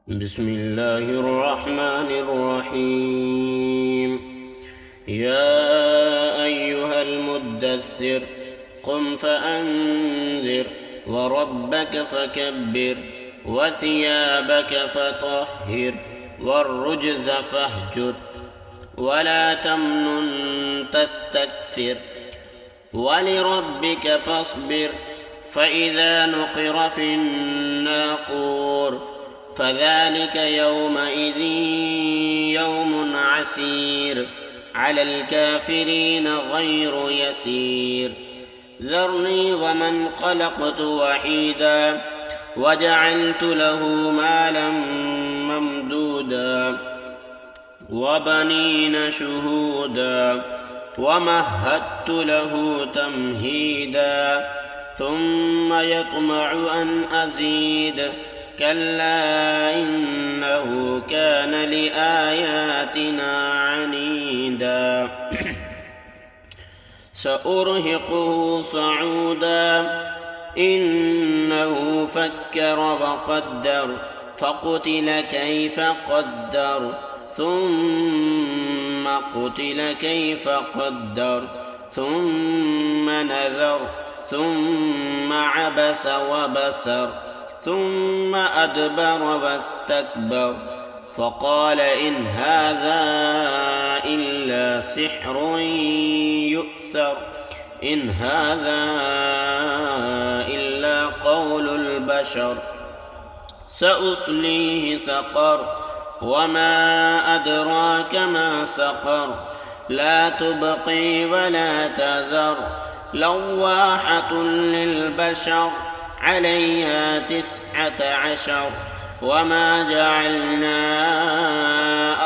بسم الله الرحمن الرحيم. يا أيها المدثر قم فأنذر وربك فكبر وثيابك فطهر والرجز فاهجر ولا تمنن تستكثر ولربك فاصبر فإذا نقر في الناقور فذلك يومئذ يوم عسير على الكافرين غير يسير. ذرني ومن خلقت وحيدا وجعلت له مالا ممدودا وبنين شهودا ومهدت له تمهيدا ثم يطمع أن أزيد كلا إنه كان لآياتنا عنيدا سأرهقه صعودا إنه فكر وقدر فقتل كيف قدر ثم قتل كيف قدر ثم نذر ثم عبس وبسر ثم أدبر واستكبر فقال إن هذا إلا سحر يؤثر إن هذا إلا قول البشر سأصليه سقر وما أدراك ما سقر لا تبقي ولا تذر لواحة للبشر عليها 19 وما جعلنا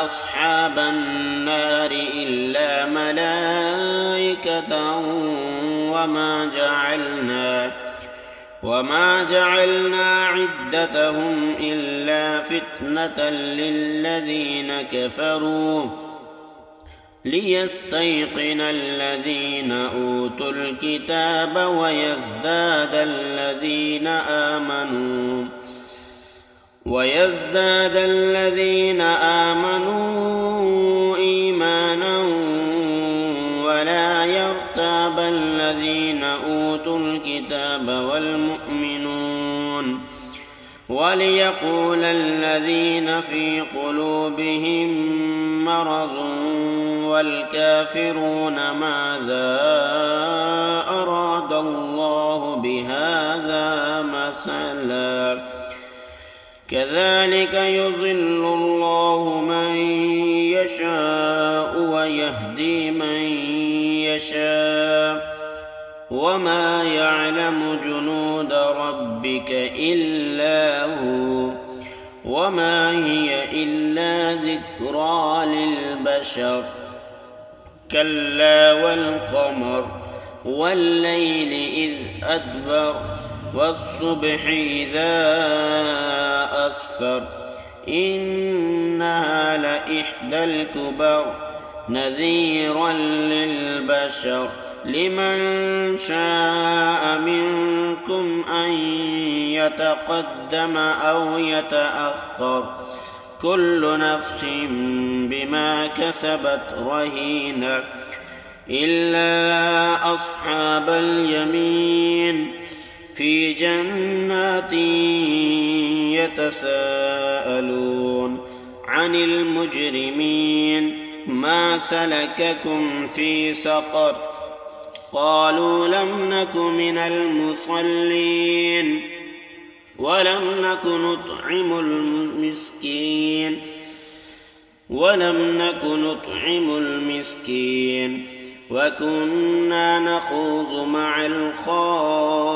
أصحاب النار إلا ملائكة وما جعلنا عدتهم إلا فتنة للذين كفروا ليستيقن الذين أوتوا الكتاب ويزداد الذين آمنوا إيمانا ولا يرتاب الذين أوتوا الكتاب والمؤمنون وليقول الذين في قلوبهم مرض والكافرون ماذا أراد الله بهذا مثلا كذلك يضل الله من يشاء ويهدي من يشاء وما يعلم جنود ربك إلا هو وما هي إلا ذكرى للبشر كلا والقمر والليل إذ أدبر والصبح إذا أسفر إنها لإحدى الكبر نذيرا للبشر لمن شاء منكم أن يتقدم أو يتأخر كل نفس بما كسبت رهينة إلا أصحاب اليمين في جنات يتساءلون عن المجرمين ما سلككم في سقر قالوا لم نك من المصلين ولم نك نطعم المسكين وكنا نخوض مع الخائضين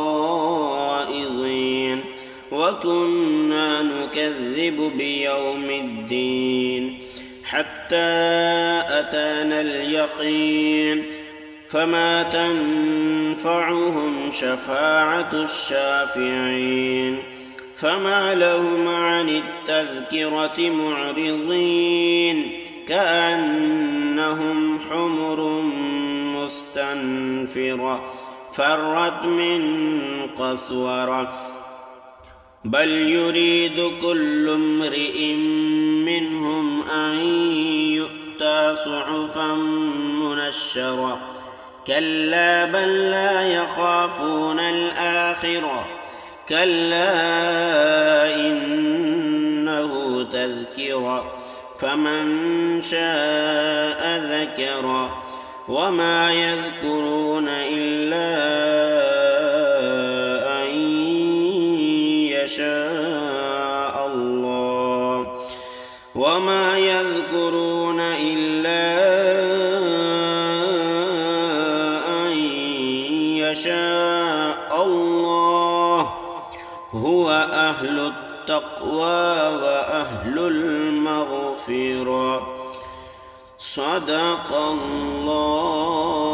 وكنا نكذب بيوم الدين حتى أتانا اليقين فما تنفعهم شفاعة الشافعين فما لهم عن التذكرة معرضين كأنهم حمر مستنفرة فرت من قسورة بل يريد كل امرئ صحفا منشرة كلا بل لا يخافون الآخرة كلا إنه تذكرة فمن شاء ذكره وما يذكرون إلا أن يشاء الله وما يذكرون إلا أن يشاء الله هو أهل التقوى وأهل المغفرة صدق الله